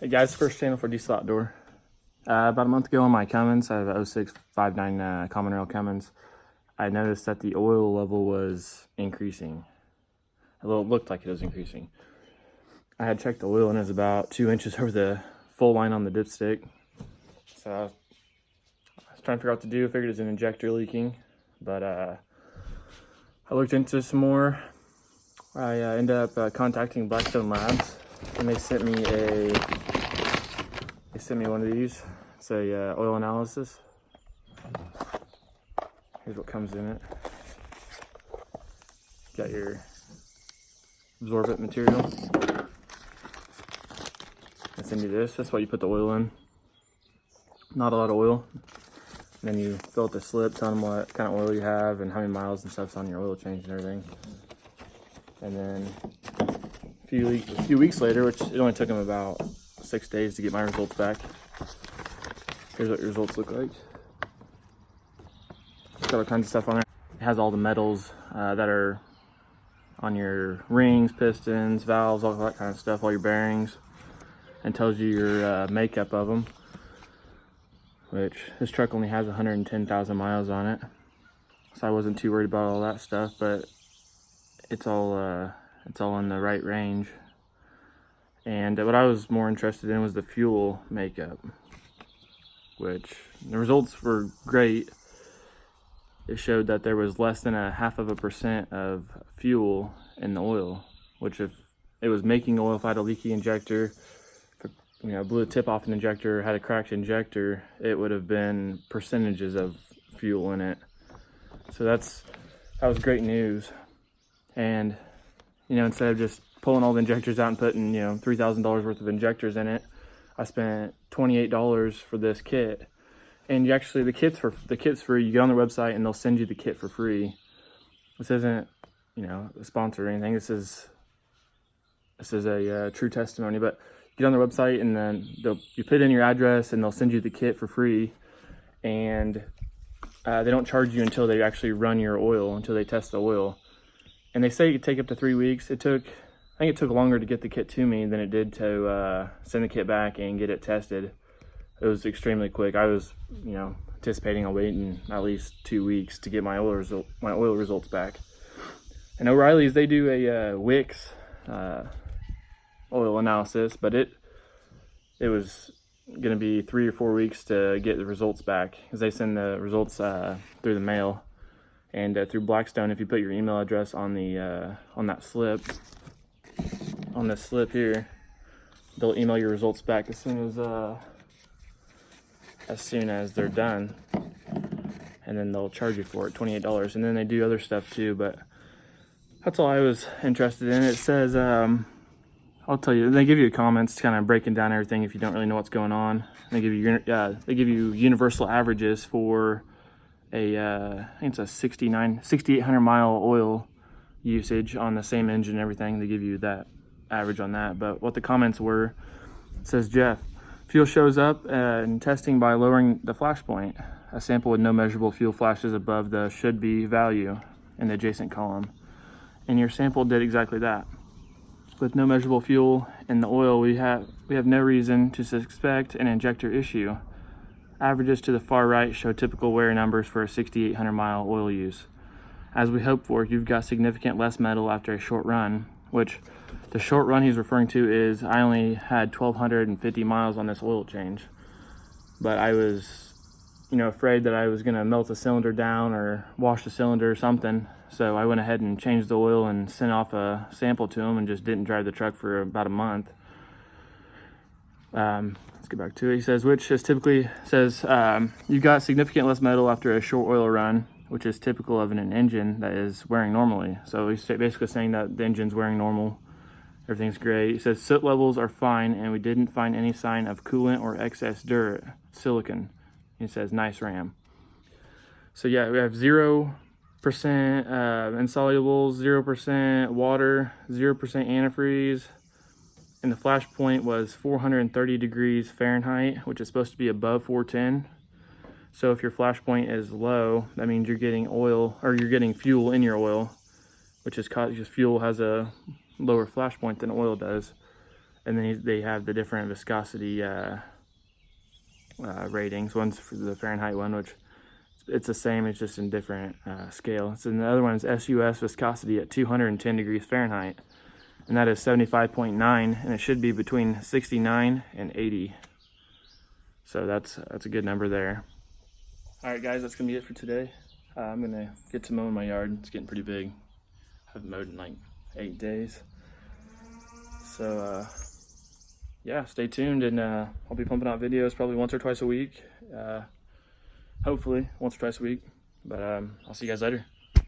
Hey guys, first channel for Diesel Outdoor. About a month ago on my Cummins, I have a 0659 common rail Cummins. I noticed that the oil level was increasing. It looked like it was increasing. I had checked the oil and it was about 2 inches over the full line on the dipstick. So I was trying to figure out what to do. I figured it was an injector leaking, but I looked into some more. I ended up contacting Blackstone Labs, and they sent me one of these. It's a oil analysis. Here's what comes in it. Got your absorbent material. I send you this. That's what you put the oil in. Not a lot of oil. And then you fill out the slip, telling them what kind of oil you have and how many miles and stuff's on your oil change and everything. And then a few weeks later, which it only took them about 6 days to get my results back. Here's what your results look like. It's got all kinds of stuff on there. It has all the metals that are on your rings, pistons, valves, all that kind of stuff, all your bearings, and tells you your makeup of them. Which this truck only has 110,000 miles on it, so I wasn't too worried about all that stuff. But it's all in the right range. And what I was more interested in was the fuel makeup, which the results were great. It showed that there was less than 0.5% of fuel in the oil, which if it was making oil, if I had a leaky injector, blew the tip off an injector, had a cracked injector, it would have been percentages of fuel in it. So that was great news. And instead of just pulling all the injectors out and putting $3,000 worth of injectors in it, I spent $28 for this kit. And the kit's free. You get on their website and they'll send you the kit for free. This isn't a sponsor or anything. This is a true testimony. But get on their website and then you put in your address and they'll send you the kit for free. And they don't charge you until they actually run your oil, until they test the oil. And they say it could take up to 3 weeks. I think it took longer to get the kit to me than it did to send the kit back and get it tested. It was extremely quick. I was, anticipating on waiting at least 2 weeks to get my oil results back. And O'Reilly's, they do a Wix oil analysis, but it was going to be 3 or 4 weeks to get the results back, because they send the results through the mail. And through Blackstone, if you put your email address on that slip, on this slip here, they'll email your results back as soon as they're done, and then they'll charge you for it, $28. And then they do other stuff too, but that's all I was interested in. It says, I'll tell you, they give you comments kind of breaking down everything if you don't really know what's going on. They give you universal averages for I think it's a 6,800 mile oil usage on the same engine and everything. They give you that average on that. But what the comments were, it says, Jeff, fuel shows up in testing by lowering the flash point. A sample with no measurable fuel flashes above the should be value in the adjacent column. And your sample did exactly that. With no measurable fuel in the oil, we have no reason to suspect an injector issue. Averages to the far right show typical wear numbers for a 6,800 mile oil use. As we hoped for, you've got significant less metal after a short run, which the short run he's referring to is I only had 1,250 miles on this oil change. But I was, afraid that I was going to melt the cylinder down or wash the cylinder or something. So I went ahead and changed the oil and sent off a sample to him and just didn't drive the truck for about a month. Let's get back to it. He says, you've got significant less metal after a short oil run, which is typical of an engine that is wearing normally. So he's basically saying that the engine's wearing normal. Everything's great. He says soot levels are fine, and we didn't find any sign of coolant or excess dirt, silicon. He says, nice RAM. So yeah, we have 0% insolubles, 0% water, 0% antifreeze. And the flash point was 430 degrees Fahrenheit, which is supposed to be above 410. So if your flash point is low, that means you're getting oil, or you're getting fuel in your oil, which is because fuel has a lower flash point than oil does. And then they have the different viscosity ratings. One's for the Fahrenheit one, which it's the same, it's just in different scale. So the other one is SUS viscosity at 210 degrees Fahrenheit, and that is 75.9, and it should be between 69 and 80. So that's a good number there. All right, guys, that's gonna be it for today. I'm gonna get to mowing my yard. It's getting pretty big. I haven't mowed in like 8 days. So yeah, stay tuned, and I'll be pumping out videos probably once or twice a week. Hopefully once or twice a week. But I'll see you guys later.